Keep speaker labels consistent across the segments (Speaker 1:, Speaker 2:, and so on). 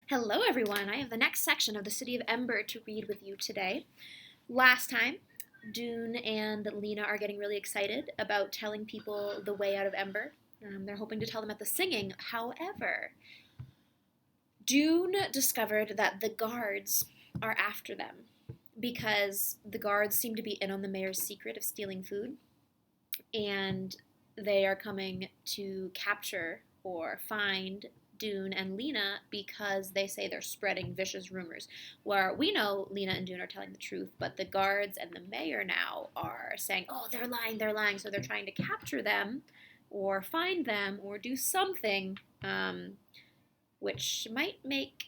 Speaker 1: Hello, everyone. I have the next section of the City of Ember to read with you today. Last time, Dune and Lena are getting really excited about telling people the way out of Ember. They're hoping to tell them at the singing. However, Dune discovered that the guards are after them because the guards seem to be in on the mayor's secret of stealing food, and they are coming to capture or find Dune and Lena because they say they're spreading vicious rumors. Where we know Lena and Dune are telling the truth, but the guards and the mayor now are saying, oh, they're lying. So they're trying to capture them or find them or do something which might make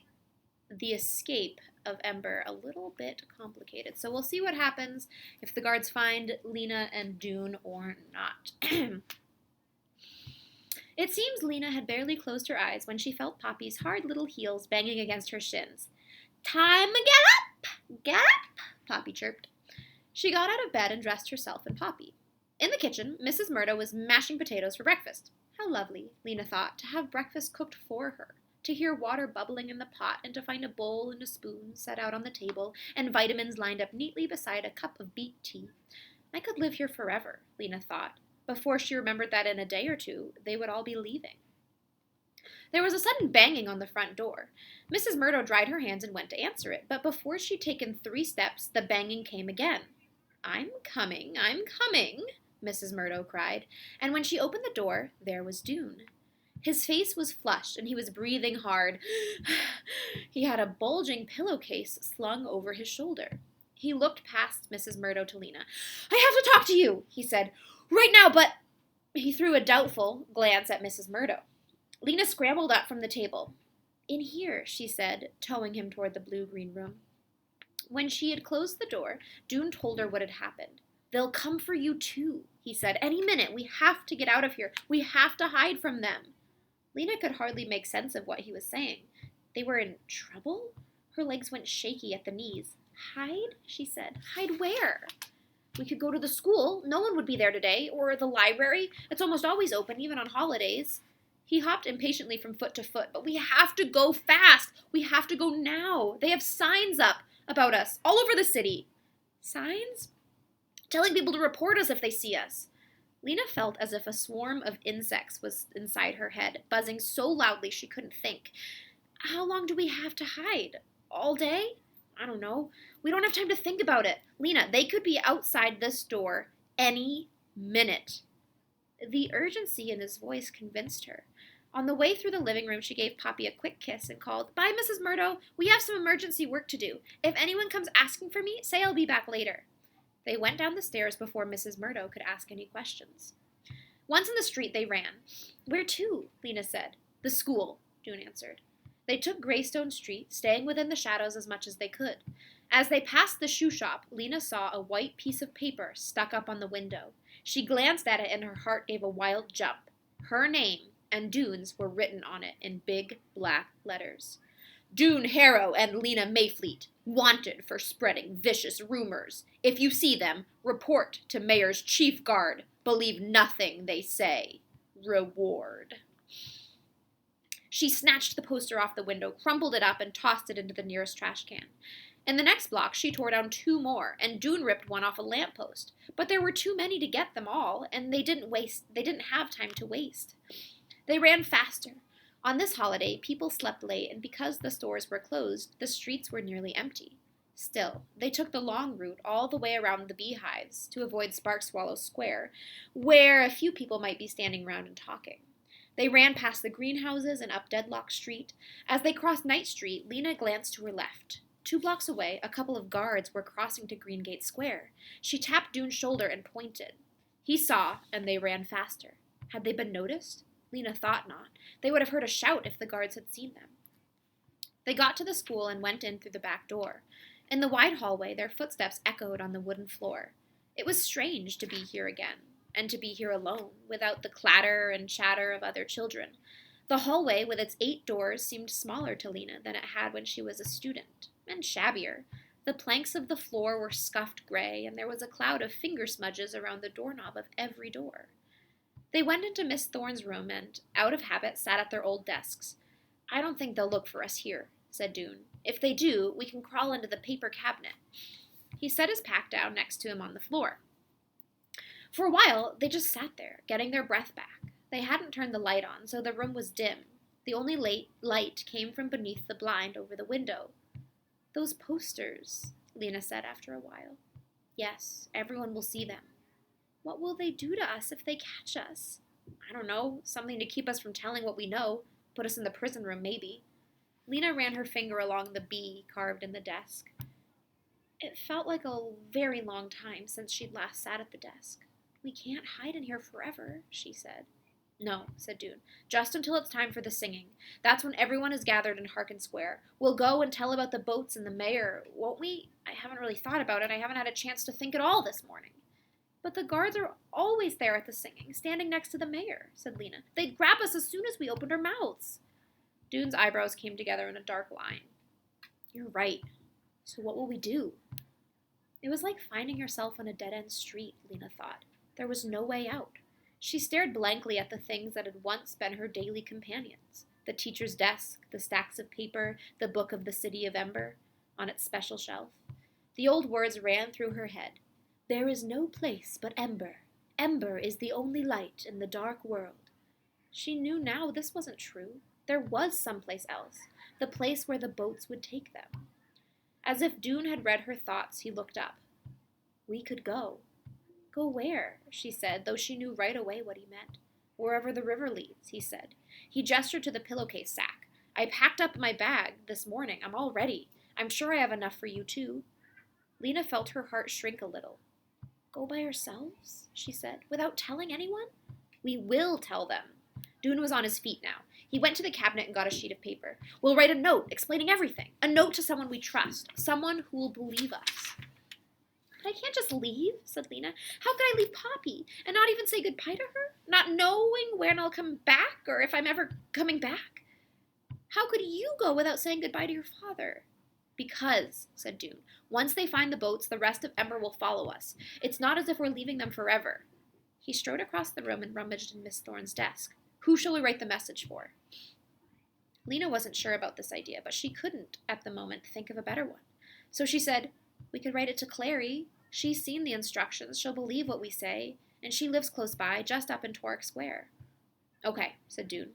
Speaker 1: the escape of Ember a little bit complicated. So we'll see what happens if the guards find Lena and Dune or not. It seems Lena had barely closed her eyes when she felt Poppy's hard little heels banging against her shins. Time to get up! Get up! Poppy chirped. She got out of bed and dressed herself and Poppy. In the kitchen, Mrs. Murdo was mashing potatoes for breakfast. How lovely, Lena thought, to have breakfast cooked for her, to hear water bubbling in the pot and to find a bowl and a spoon set out on the table and vitamins lined up neatly beside a cup of beet tea. I could live here forever, Lena thought, before she remembered that in a day or two they would all be leaving. There was a sudden banging on the front door. Mrs. Murdo dried her hands and went to answer it, but before she'd taken 3 steps, the banging came again. I'm coming, Mrs. Murdo cried, and when she opened the door, there was Dune. His face was flushed, and he was breathing hard. He had a bulging pillowcase slung over his shoulder. He looked past Mrs. Murdo to Lena. I have to talk to you, he said. Right now, but... He threw a doubtful glance at Mrs. Murdo. Lena scrambled up from the table. In here, she said, towing him toward the blue-green room. When she had closed the door, Dune told her what had happened. They'll come for you, too, he said. Any minute. We have to get out of here. We have to hide from them. Lena could hardly make sense of what he was saying. They were in trouble? Her legs went shaky at the knees. Hide? She said. Hide where? We could go to the school. No one would be there today. Or the library. It's almost always open, even on holidays. He hopped impatiently from foot to foot. But we have to go fast. We have to go now. They have signs up about us all over the city. Signs? Telling people to report us if they see us. Lena felt as if a swarm of insects was inside her head, buzzing so loudly she couldn't think. How long do we have to hide? All day? I don't know. We don't have time to think about it. Lena, they could be outside this door any minute. The urgency in his voice convinced her. On the way through the living room, she gave Poppy a quick kiss and called, Bye, Mrs. Murdo. We have some emergency work to do. If anyone comes asking for me, say I'll be back later. They went down the stairs before Mrs. Murdo could ask any questions. Once in the street, they ran. Where to? Lena said. The school, Dune answered. They took Greystone Street, staying within the shadows as much as they could. As they passed the shoe shop, Lena saw a white piece of paper stuck up on the window. She glanced at it and her heart gave a wild jump. Her name and Dune's were written on it in big black letters. Dune Harrow and Lena Mayfleet, wanted for spreading vicious rumors. If you see them, report to Mayor's Chief Guard. Believe nothing they say. Reward. She snatched the poster off the window, crumpled it up, and tossed it into the nearest trash can. In the next block, she tore down 2 more, and Dune ripped one off a lamppost. But there were too many to get them all, and they didn't have time to waste. They ran faster. On this holiday, people slept late, and because the stores were closed, the streets were nearly empty. Still, they took the long route all the way around the beehives to avoid Spark Swallow Square, where a few people might be standing around and talking. They ran past the greenhouses and up Deadlock Street. As they crossed Night Street, Lena glanced to her left. 2 blocks away, a couple of guards were crossing to Greengate Square. She tapped Dune's shoulder and pointed. He saw, and they ran faster. Had they been noticed? Lena thought not. They would have heard a shout if the guards had seen them. They got to the school and went in through the back door. In the wide hallway, their footsteps echoed on the wooden floor. It was strange to be here again, and to be here alone, without the clatter and chatter of other children. The hallway, with its 8 doors, seemed smaller to Lena than it had when she was a student, and shabbier. The planks of the floor were scuffed gray, and there was a cloud of finger smudges around the doorknob of every door. They went into Miss Thorne's room and, out of habit, sat at their old desks. I don't think they'll look for us here, said Dune. If they do, we can crawl into the paper cabinet. He set his pack down next to him on the floor. For a while, they just sat there, getting their breath back. They hadn't turned the light on, so the room was dim. The only light came from beneath the blind over the window. Those posters, Lena said after a while. Yes, everyone will see them. What will they do to us if they catch us? I don't know, something to keep us from telling what we know. Put us in the prison room, maybe. Lena ran her finger along the B carved in the desk. It felt like a very long time since she'd last sat at the desk. We can't hide in here forever, she said. No, said Dune, just until it's time for the singing. That's when everyone is gathered in Harkin Square. We'll go and tell about the boats and the mayor, won't we? I haven't really thought about it. I haven't had a chance to think at all this morning. But the guards are always there at the singing, standing next to the mayor, said Lena. They'd grab us as soon as we opened our mouths. Dune's eyebrows came together in a dark line. You're right. So what will we do? It was like finding yourself on a dead-end street, Lena thought. There was no way out. She stared blankly at the things that had once been her daily companions. The teacher's desk, the stacks of paper, the book of the city of Ember on its special shelf. The old words ran through her head. There is no place but Ember. Ember is the only light in the dark world. She knew now this wasn't true. There was someplace else, the place where the boats would take them. As if Dune had read her thoughts, he looked up. We could go. Go where? She said, though she knew right away what he meant. Wherever the river leads, he said. He gestured to the pillowcase sack. I packed up my bag this morning. I'm all ready. I'm sure I have enough for you, too. Lena felt her heart shrink a little. Go by ourselves, she said, without telling anyone? We will tell them. Dune was on his feet now. He went to the cabinet and got a sheet of paper. We'll write a note explaining everything. A note to someone we trust. Someone who will believe us. But I can't just leave, said Lena. How could I leave Poppy and not even say goodbye to her? Not knowing when I'll come back or if I'm ever coming back? How could you go without saying goodbye to your father? Because, said Dune, once they find the boats, the rest of Ember will follow us. It's not as if we're leaving them forever. He strode across the room and rummaged in Miss Thorne's desk. Who shall we write the message for? Lena wasn't sure about this idea, but she couldn't, at the moment, think of a better one. So she said, we could write it to Clary. She's seen the instructions. She'll believe what we say. And she lives close by, just up in Torque Square. Okay, said Dune.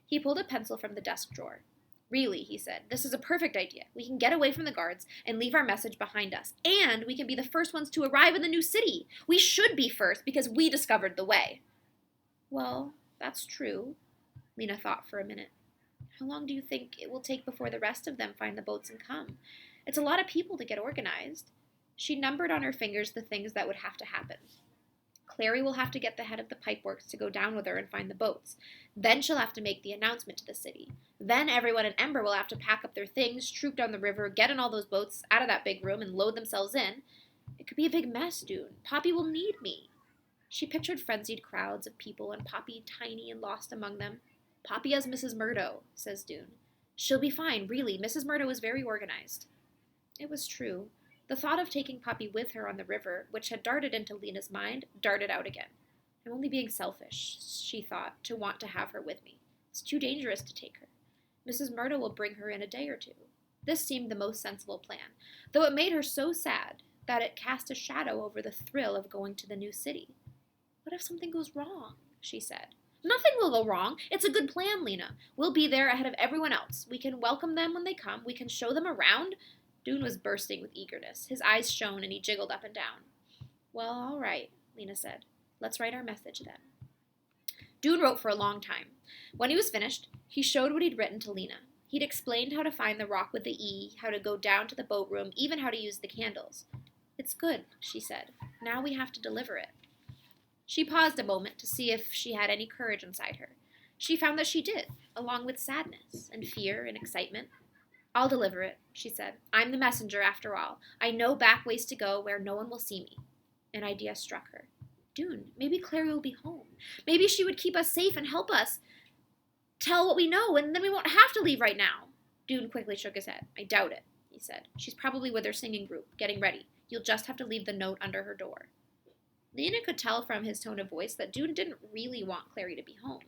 Speaker 1: He pulled a pencil from the desk drawer. Really, he said, this is a perfect idea. We can get away from the guards and leave our message behind us. And we can be the first ones to arrive in the new city. We should be first because we discovered the way. Well, that's true, Lena thought for a minute. How long do you think it will take before the rest of them find the boats and come? It's a lot of people to get organized. She numbered on her fingers the things that would have to happen. Clary will have to get the head of the pipeworks to go down with her and find the boats. Then she'll have to make the announcement to the city. Then everyone in Ember will have to pack up their things, troop down the river, get in all those boats out of that big room, and load themselves in. It could be a big mess, Dune. Poppy will need me. She pictured frenzied crowds of people and Poppy tiny and lost among them. Poppy as Mrs. Murdo, says Dune. She'll be fine, really. Mrs. Murdo is very organized. It was true. The thought of taking Poppy with her on the river, which had darted into Lena's mind, darted out again. I'm only being selfish, she thought, to want to have her with me. It's too dangerous to take her. Mrs. Murdo will bring her in a day or two. This seemed the most sensible plan, though it made her so sad that it cast a shadow over the thrill of going to the new city. What if something goes wrong? She said. Nothing will go wrong. It's a good plan, Lena. We'll be there ahead of everyone else. We can welcome them when they come. We can show them around. Dune was bursting with eagerness. His eyes shone and he jiggled up and down. Well, all right, Lena said. Let's write our message then. Dune wrote for a long time. When he was finished, he showed what he'd written to Lena. He'd explained how to find the rock with the E, how to go down to the boat room, even how to use the candles. It's good, she said. Now we have to deliver it. She paused a moment to see if she had any courage inside her. She found that she did, along with sadness and fear and excitement. I'll deliver it, she said. I'm the messenger, after all. I know back ways to go where no one will see me. An idea struck her. Dune, maybe Clary will be home. Maybe she would keep us safe and help us tell what we know, and then we won't have to leave right now. Dune quickly shook his head. I doubt it, he said. She's probably with her singing group, getting ready. You'll just have to leave the note under her door. Lena could tell from his tone of voice that Dune didn't really want Clary to be home.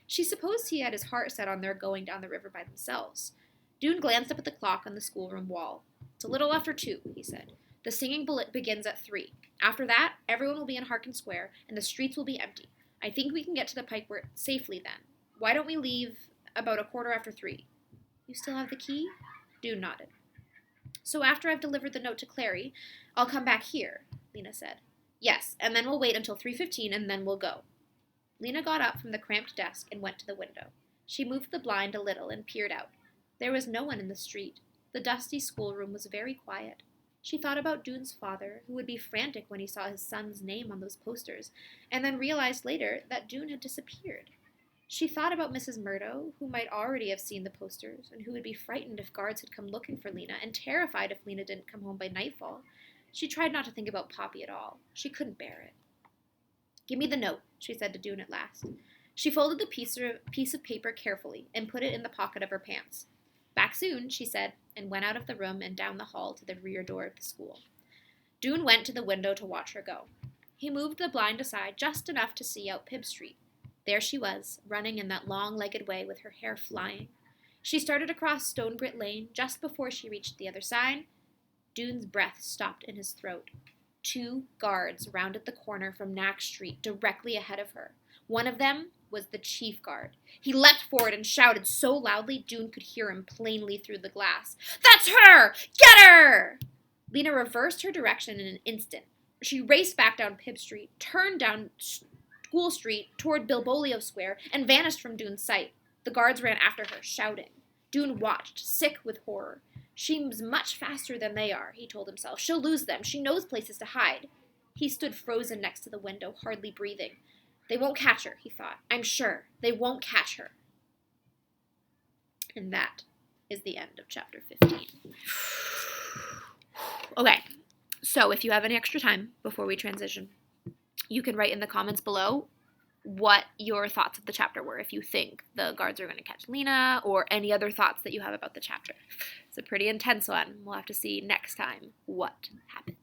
Speaker 1: She supposed he had his heart set on their going down the river by themselves. Dune glanced up at the clock on the schoolroom wall. It's a little after 2, he said. The singing begins at 3. After that, everyone will be in Harkin Square, and the streets will be empty. I think we can get to the Pike safely then. Why don't we leave about a quarter after 3? You still have the key? Dune nodded. So after I've delivered the note to Clary, I'll come back here, Lena said. Yes, and then we'll wait until 3:15 and then we'll go. Lena got up from the cramped desk and went to the window. She moved the blind a little and peered out. There was no one in the street. The dusty schoolroom was very quiet. She thought about Dune's father, who would be frantic when he saw his son's name on those posters, and then realized later that Dune had disappeared. She thought about Mrs. Murdo, who might already have seen the posters, and who would be frightened if guards had come looking for Lena, and terrified if Lena didn't come home by nightfall. She tried not to think about Poppy at all. She couldn't bear it. Give me the note, she said to Dune at last. She folded the piece of paper carefully and put it in the pocket of her pants. Back soon, she said, and went out of the room and down the hall to the rear door of the school. Dune went to the window to watch her go. He moved the blind aside just enough to see out Pibb Street. There she was, running in that long-legged way with her hair flying. She started across Stone Grit Lane just before she reached the other side. Dune's breath stopped in his throat. 2 guards rounded the corner from Knack Street directly ahead of her. One of them was the chief guard. He leapt forward and shouted so loudly Dune could hear him plainly through the glass. That's her! Get her! Lena reversed her direction in an instant. She raced back down Pibb Street, turned down School Street toward Bilbolio Square, and vanished from Dune's sight. The guards ran after her, shouting. Dune watched, sick with horror. She's much faster than they are, he told himself. She'll lose them. She knows places to hide. He stood frozen next to the window, hardly breathing. They won't catch her, he thought. I'm sure. They won't catch her. And that is the end of chapter 15. Okay, so if you have any extra time before we transition, you can write in the comments below what your thoughts of the chapter were, if you think the guards are going to catch Lena, or any other thoughts that you have about the chapter. It's a pretty intense one. We'll have to see next time what happens.